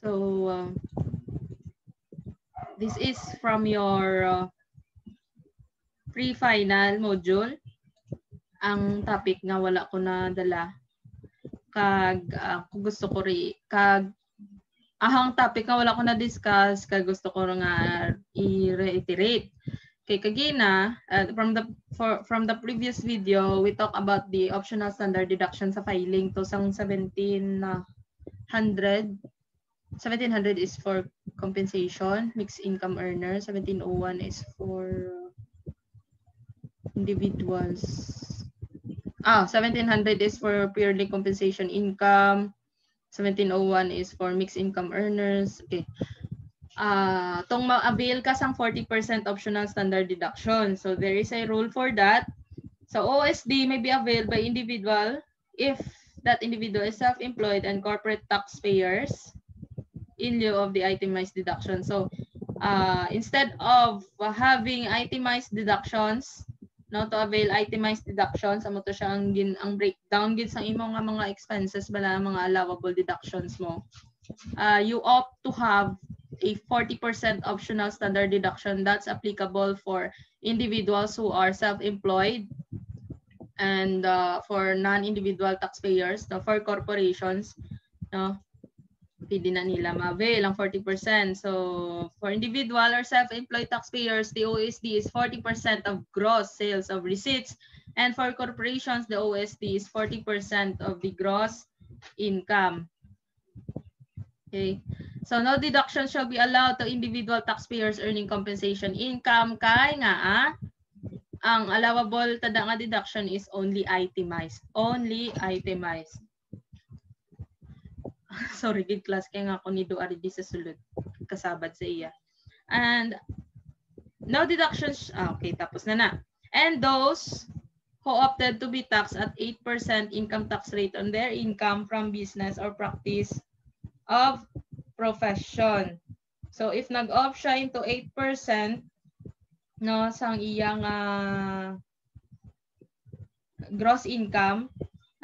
So, this is from your pre-final module. Ang topic nga wala ko na dala. Kag gusto ko ahang topic nga wala ko na discuss, kag gusto ko nga i-reiterate. Kay kagina, from the previous video, we talk about the optional standard deduction sa filing to sang 1700. 1700 is for compensation, mixed income earner. 1701 is for individuals. 1700 is for purely compensation income. 1701 is for mixed income earners. Okay. Tong ma-avail ka sang 40% optional standard deduction. So there is a rule for that. So OSD may be availed by individual if that individual is self-employed and corporate taxpayers in lieu of the itemized deduction. So instead of having itemized deductions, no, to avail itemized deductions, amo to siya ang breakdown gid sang imong mga expenses bala mga allowable deductions mo. You opt to have a 40% optional standard deduction that's applicable for individuals who are self-employed and for non-individual taxpayers, no, for corporations, no, pwede na nila ma-avail ang 40%. So for individual or self-employed taxpayers, the OSD is 40% of gross sales of receipts, and for corporations, the OSD is 40% of the gross income. Okay. So no deduction shall be allowed to individual taxpayers earning compensation income kay nga ang allowable tada nga deduction is only itemized. Only itemized. Sorry, gid class kay nga ako ni do ari di sa sulod kasabad sa iya. And no deductions. Okay, tapos na. And those who opted to be taxed at 8% income tax rate on their income from business or practice of profession. So if nag-opt siya into 8%, no, sang iyang gross income,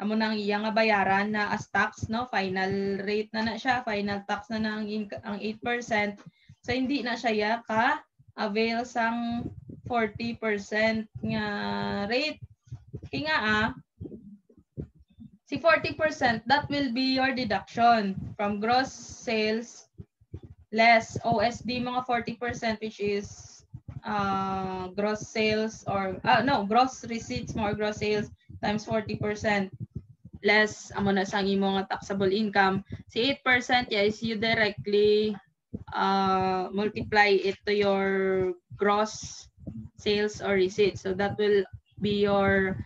amo nang iyang bayaran na as tax, no, final rate na siya, final tax na ang 8%. So hindi na siya ka-avail sang 40% nga rate. Kaya nga si 40%, that will be your deduction from gross sales less OSD mga 40%, which is gross sales or gross receipts more gross sales times 40% less amo na sang imong taxable income. Si 8%, yes, you directly multiply it to your gross sales or receipts. So that will be your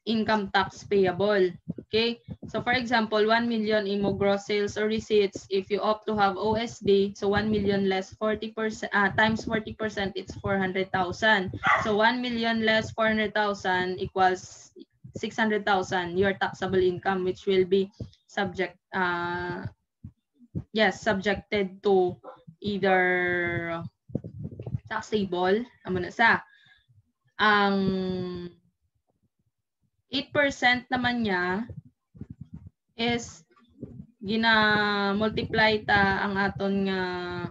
income tax payable. Okay, so for example, 1 million imo gross sales or receipts. If you opt to have OSD, so 1 million less 40% times 40%, it's 400,000. So 1 million less 400,000 equals 600,000, your taxable income, which will be subjected to either taxable, amo na sa ang 8% naman niya is gina-multiply ta ang aton nga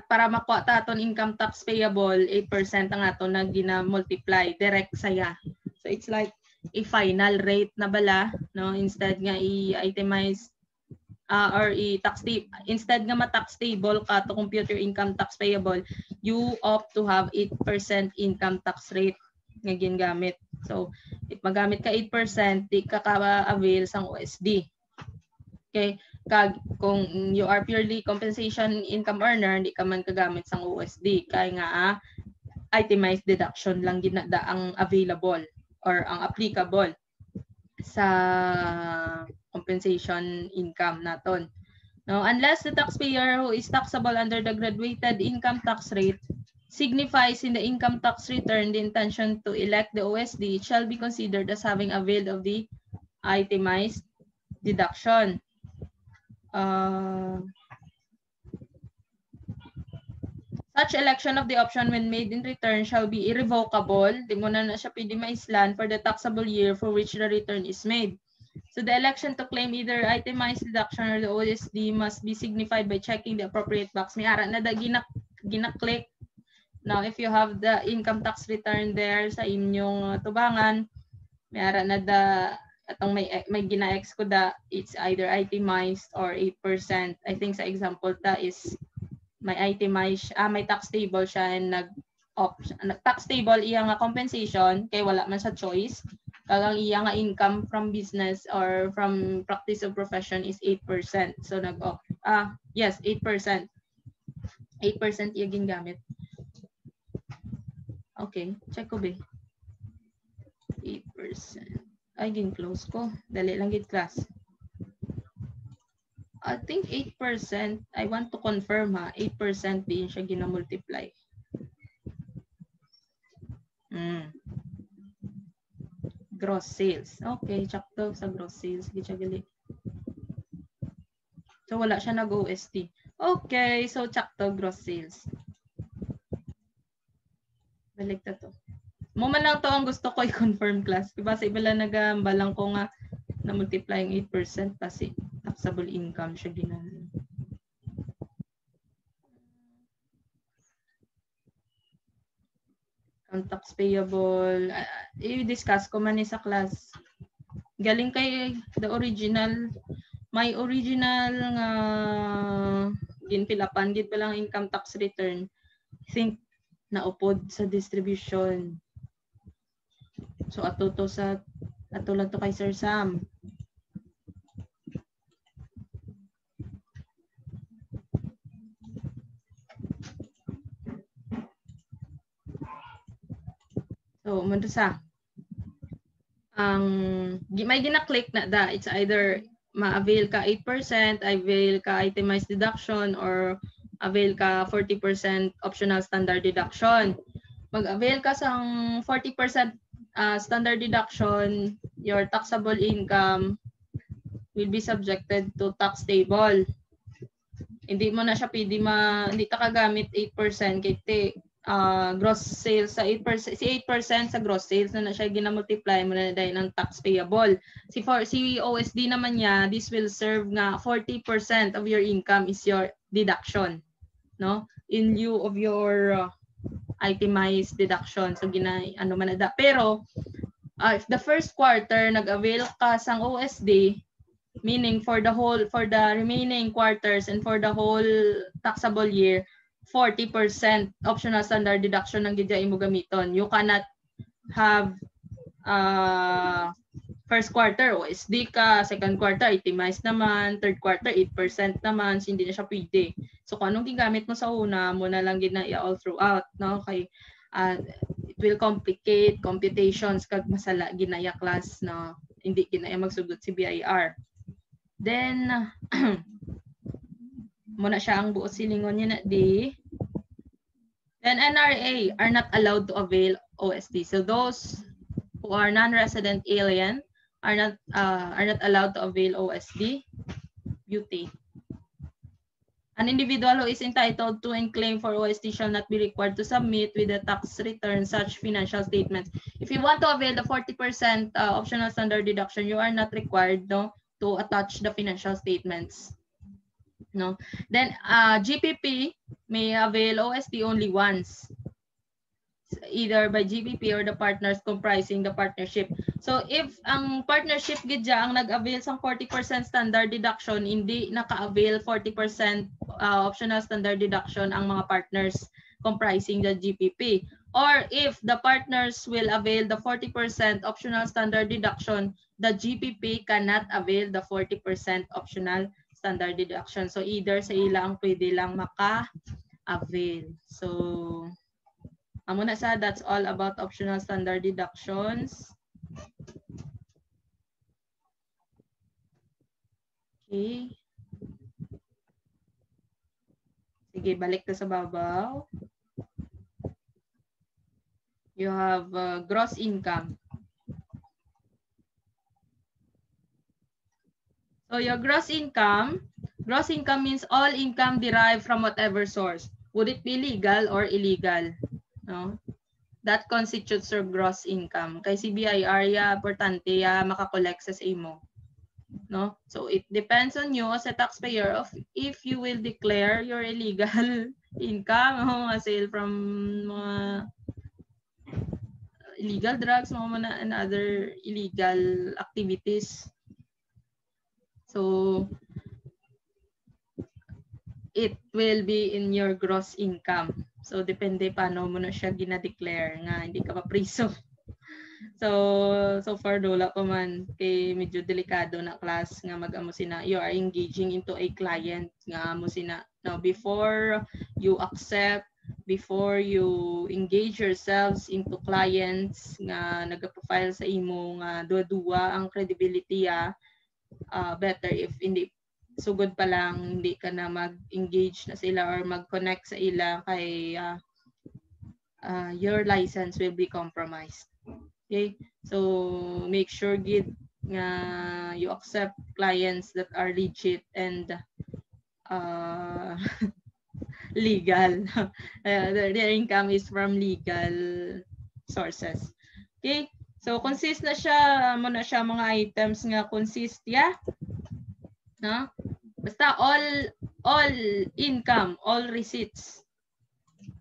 para makuha ta aton income tax payable, 8% ang aton na gina-multiply direct saya. So it's like a final rate na bala, no, instead nga i-itemize or instead nga ma-tax table ka to compute your income tax payable, you opt to have 8% income tax rate nga gingamit. So, if magamit ka 8%, di ka ka-avail sang OSD. Okay? Kung you are purely compensation income earner, di ka man kagamit sang OSD. Kaya nga, itemized deduction lang ginada ang available or ang applicable sa compensation income naton. No, unless the taxpayer who is taxable under the graduated income tax rate signifies in the income tax return the intention to elect the OSD, it shall be considered as having availed of the itemized deduction. Such election of the option when made in return shall be irrevocable. Di mo na siya pwede maislan for the taxable year for which the return is made. So the election to claim either itemized deduction or the OSD must be signified by checking the appropriate box. May ara na da gina-click. Now, if you have the income tax return there sa inyong tubangan, may ara na da atong may gina-X ko da, it's either itemized or 8%. I think sa example ta is may itemized, may tax table siya and tax table iya nga compensation kay wala man sa choice. Kagang iya nga income from business or from practice of profession is 8%. So yes, 8%. 8% iya gingamit. Okay, check ko ba. 8%. Ay, gin-close ko. Dali lang gid class. I think 8%, I want to confirm 8% din siya gina-multiply. Gross sales. Okay, sakto sa gross sales. Gichagali. So, wala siya nag-OST. Okay, so sakto gross sales. Balik na to. Mo man lang to ang gusto ko i-confirm class. Diba sa iba lang nagamba lang ko nga na-multiply yung 8% kasi taxable income siya ginamit. Tax payable, i-discuss ko man sa class. Galing kay the original, may original nga ginpilapan gid pa lang income tax return. I think naupod sa distribution. So ato lang to kay Sir Sam. So, muna sa may gina-click na da. It's either ma-avail ka 8%, avail ka itemized deduction, or avail ka 40% optional standard deduction. Mag-avail ka sa 40% standard deduction, your taxable income will be subjected to tax table. Hindi mo na siya pwede hindi ka kagamit 8% kay gross sales sa 8%, si 8% sa gross sales na siya ginamultiply mo na dahil ng tax payable. Si OSD naman niya, this will serve nga 40% of your income is your deduction, no? In lieu of your itemized deduction. So ano man na. Pero if the first quarter nag-avail ka sang OSD, meaning for the remaining quarters and for the whole taxable year, 40% optional standard deduction ang gidya imo gamiton. You cannot have first quarter OSD ka, second quarter itemized naman, third quarter 8% naman, so hindi na siya pwede. So kung anong gigamit mo sa una, mo na lang gid na all throughout, no? Kay it will complicate computations kag masala ginaya class na hindi ginaya magsugod si BIR. Then muna siya ang buo silingon niya na di. Then NRA are not allowed to avail OSD. So those who are non-resident alien are not allowed to avail OSD. Beauty. An individual who is entitled to and claim for OSD shall not be required to submit with the tax return such financial statements. If you want to avail the 40% optional standard deduction, you are not required, no, to attach the financial statements. No. Then GPP may avail OSD only once, either by GPP or the partners comprising the partnership. So if ang partnership gidya ang nag-avail sang 40% standard deduction, hindi naka-avail 40% optional standard deduction ang mga partners comprising the GPP. Or if the partners will avail the 40% optional standard deduction, the GPP cannot avail the 40% optional standard deduction. So either sa ilang pwede lang maka-avail. So amo na sa, that's all about optional standard deductions. Okay. Sige, balik na sa babaw. You have gross income. So your gross income means all income derived from whatever source. Would it be legal or illegal? No? That constitutes your gross income. Kay si BIR ya, importante ya makakolek sa imo. No? So it depends on you as a taxpayer of if you will declare your illegal income, mga sale from mga illegal drugs, mga and other illegal activities. So it will be in your gross income. So depende paano mo na siya gina-declare nga hindi ka mapriso. So far wala pa man kay medyo delikado na class nga mag-amo sina you are engaging into a client nga amo sina. Now before you accept, before you engage yourselves into clients nga nagpa-file sa imo nga duwa-duwa ang credibility better if hindi sugod pa lang hindi ka na mag-engage na sila or mag-connect sa ila kay your license will be compromised. Okay, so make sure gid nga you accept clients that are legit and legal. Their income is from legal sources. Okay, so consist na siya mo na siya mga items nga consist no? Basta all income, all receipts,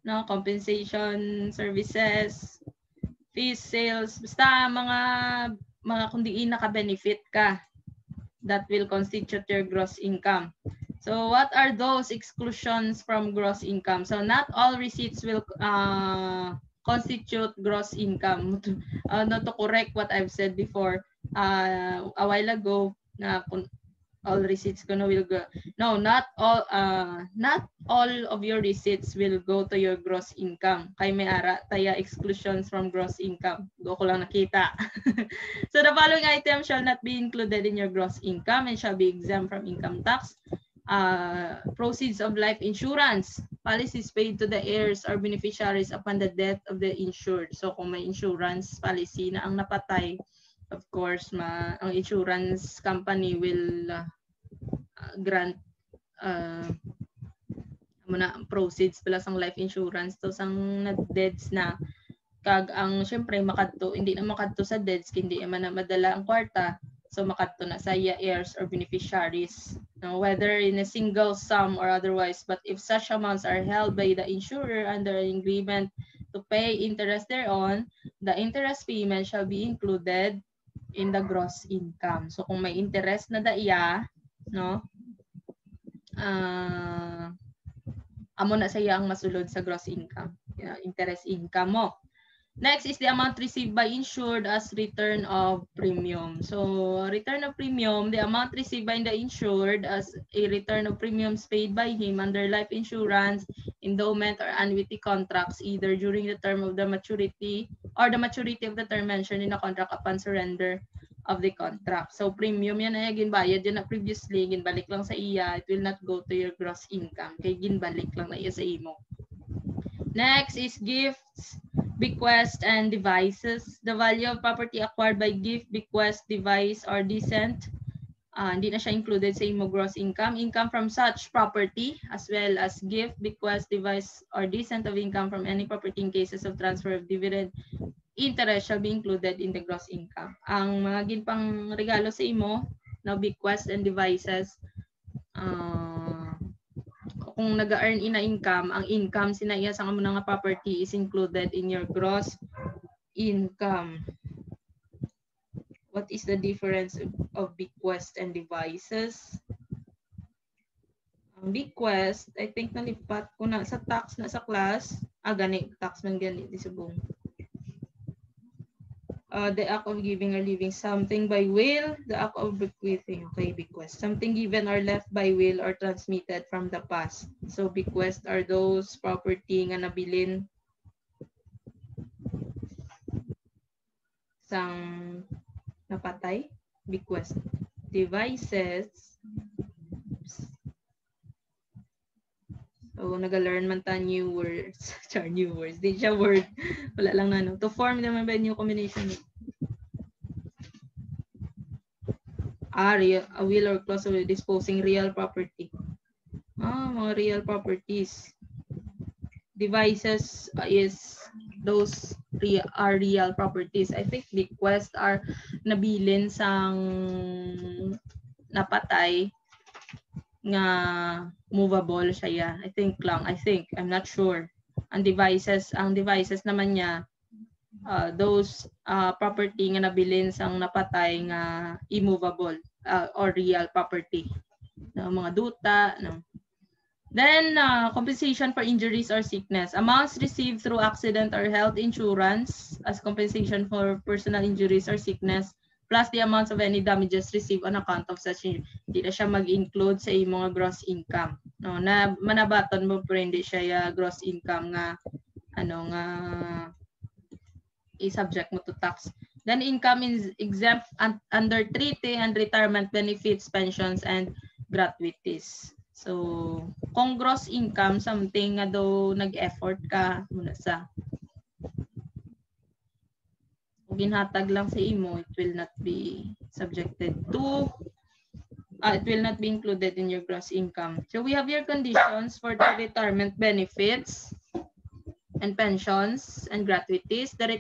no, compensation, services, fees, sales, basta mga kung diin naka-benefit ka, that will constitute your gross income. So what are those exclusions from gross income? So not all receipts will constitute gross income. Not to correct what I've said before a while ago na all receipts will go. No, not all of your receipts will go to your gross income. Kay may ara taya exclusions from gross income. Go ko lang nakita. So the following items shall not be included in your gross income and shall be exempt from income tax. Proceeds of life insurance, policies paid to the heirs or beneficiaries upon the death of the insured. So kung may insurance policy na ang napatay, of course, ang insurance company will grant proceeds pala sang life insurance to sang deads na kag ang syempre makadto hindi na makadto sa deads kundi man na madala ang kwarta, so makadto na sa heirs or beneficiaries, whether in a single sum or otherwise, but if such amounts are held by the insurer under an agreement to pay interest thereon, the interest payment shall be included in the gross income. So kung may interest na daiya, no, amo na saya ang masulod sa gross income, interest income mo. Next is the amount received by insured as return of premium. So return of premium, the amount received by the insured as a return of premiums paid by him under life insurance, endowment, or annuity contracts, either during the term of the maturity or the maturity of the term mentioned in the contract upon surrender of the contract. So premium yan ay ginbayad yan na previously, ginbalik lang sa iya, it will not go to your gross income. Kaya ginbalik lang na iya sa imo. Next is gifts, bequest, and devices. The value of property acquired by gift, bequest, device, or descent, hindi na siya included sa imo gross income. Income from such property, as well as gift, bequest, device, or descent of income from any property in cases of transfer of dividend, interest shall be included in the gross income. Ang mga ginpang regalo sa imo, na bequest and devices, kung nag-earn ina income, ang income sinaiya sa amo nga property is included in your gross income. What is the difference of bequest and devices? Ang bequest, I think nalipat ko na sa tax na sa class. Gani, tax man gani di subong. The act of giving or leaving something by will, the act of bequeathing, okay, bequest. Something given or left by will or transmitted from the past. So bequest are those property nga nabilin sang napatay, bequest. Devices, so nag-learn man ta new words. Char, new words. Di siya word. Wala lang na, no? To form naman ba new combination? A will or clause of disposing real property. Mga real properties. Devices is those are real properties. I think bequest are nabilin sang napatay nga movable siya. I think, I'm not sure. Ang devices naman niya, those property nga nabilin sang napatay nga immovable or real property. Mga duta, no. Then, compensation for injuries or sickness. Amounts received through accident or health insurance as compensation for personal injuries or sickness, plus the amounts of any damages received on account of such injury. Hindi na siya mag-include sa mga gross income. No, na manabaton mo pero hindi siya gross income nga i-subject mo to tax. Then income is exempt under treaty and retirement benefits, pensions, and gratuities. So, kung gross income, something nga daw nag-effort ka muna sa kung ginhatag lang sa imo, it will not be subjected to it will not be included in your gross income. So, we have your conditions for the retirement benefits and pensions and gratuities. The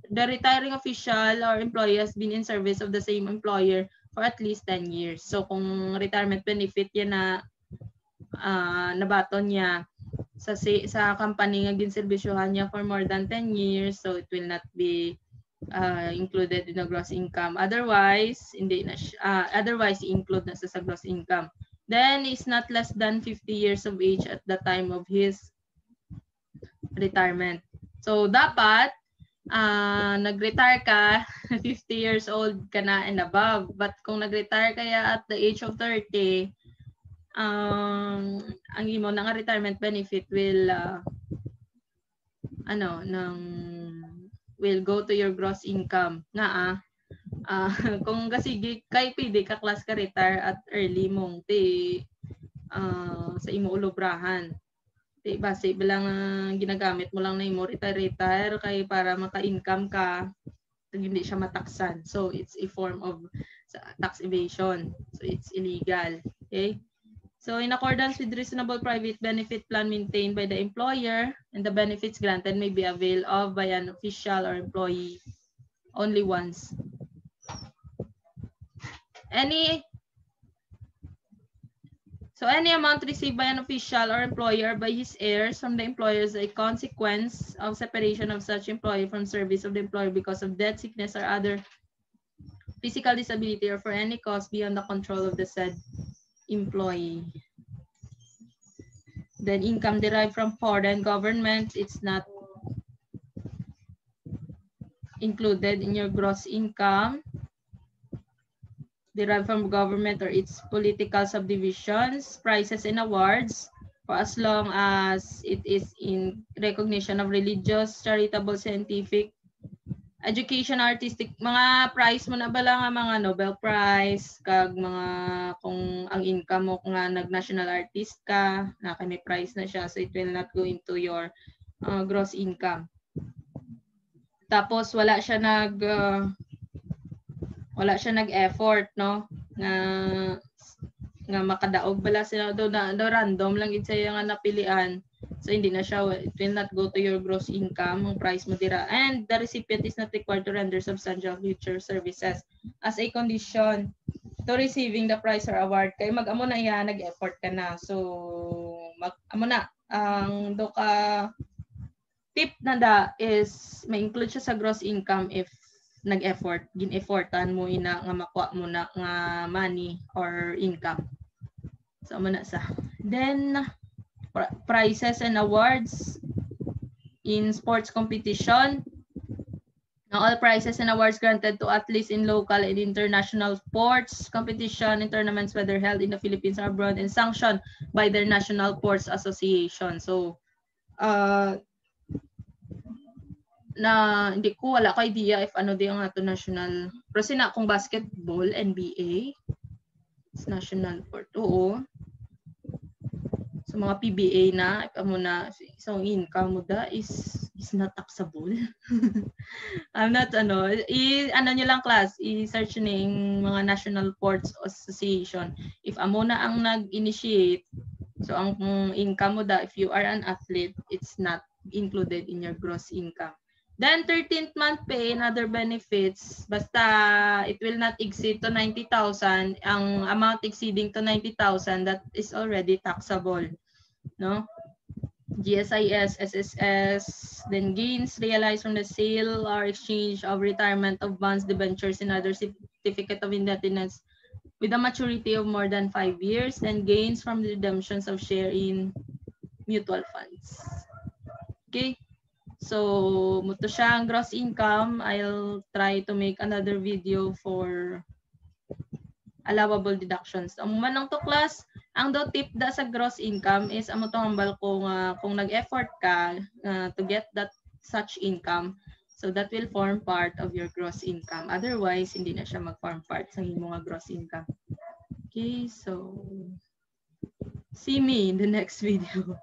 retiring official or employee has been in service of the same employer for at least 10 years. So, kung retirement benefit yan na nabaton niya sa company nga ginserbisyohan niya for more than 10 years, so it will not be included in the gross income. Otherwise, hindi na otherwise include na sa gross income. Then is not less than 50 years of age at the time of his retirement. So dapat nag-retire ka 50 years old ka na and above. But kung nag-retire kaya at the age of 30, ang imo na nga retirement benefit will will go to your gross income nga kung kasi kay pwede ka class ka retire at early mong sa imo ulobrahan base bilang ginagamit mo lang na imo retire kay para maka-income ka hindi siya mataksan, so it's a form of tax evasion, so it's illegal. Okay. So in accordance with reasonable private benefit plan maintained by the employer, and the benefits granted may be availed of by an official or employee only once. Any amount received by an official or employer by his heirs from the employer is a consequence of separation of such employee from service of the employer because of death, sickness, or other physical disability, or for any cause beyond the control of the said employee. Then income derived from foreign governments, it's not included in your gross income. Derived from government or its political subdivisions, prizes and awards, for as long as it is in recognition of religious, charitable, scientific, education, artistic, mga prize mo na ba lang mga Nobel Prize, kag mga kung ang income mo nga nag-national artist ka, na may prize na siya, so it will not go into your gross income. Tapos wala siya nag-effort, no? Nga makadaog bala sila do random lang gid saya nga napilian. So hindi na siya, it will not go to your gross income, ang price mo dira. And the recipient is not required to render substantial future services as a condition to receiving the prize or award. Kay mag-amo na yan, nag-effort ka na. So mag-amo na ang do ka tip na da is may include siya sa gross income if nag-effort, gin-effortan mo ina nga makuha mo na nga money or income. So amo na sa. Then prizes and awards in sports competition. Now, all prizes and awards granted to athletes in local and international sports competition and tournaments, whether held in the Philippines or abroad, and sanctioned by their national sports association. So, hindi ko wala ko idea if ano di ang ato national. Pero sina kung basketball, NBA, it's national sport. Oo. So mga PBA na, amo na, so income mo da is not taxable. I'm not ano nyo lang class, i-search ning mga National Sports Association. If amo na ang nag-initiate, so ang income mo da, if you are an athlete, it's not included in your gross income. Then 13th month pay and other benefits, basta it will not exceed to 90,000. Ang amount exceeding to 90,000, that is already taxable, no? GSIS, SSS, then gains realized from the sale or exchange of retirement of bonds, debentures, and other certificate of indebtedness with a maturity of more than 5 years, then gains from the redemptions of share in mutual funds. Okay? So, muto siya ang gross income. I'll try to make another video for allowable deductions. Ang manong to class, ang do tip da sa gross income is amo to hambal kung nag-effort ka to get that such income. So that will form part of your gross income. Otherwise, hindi na siya mag-form part sa imong gross income. Okay, so see me in the next video.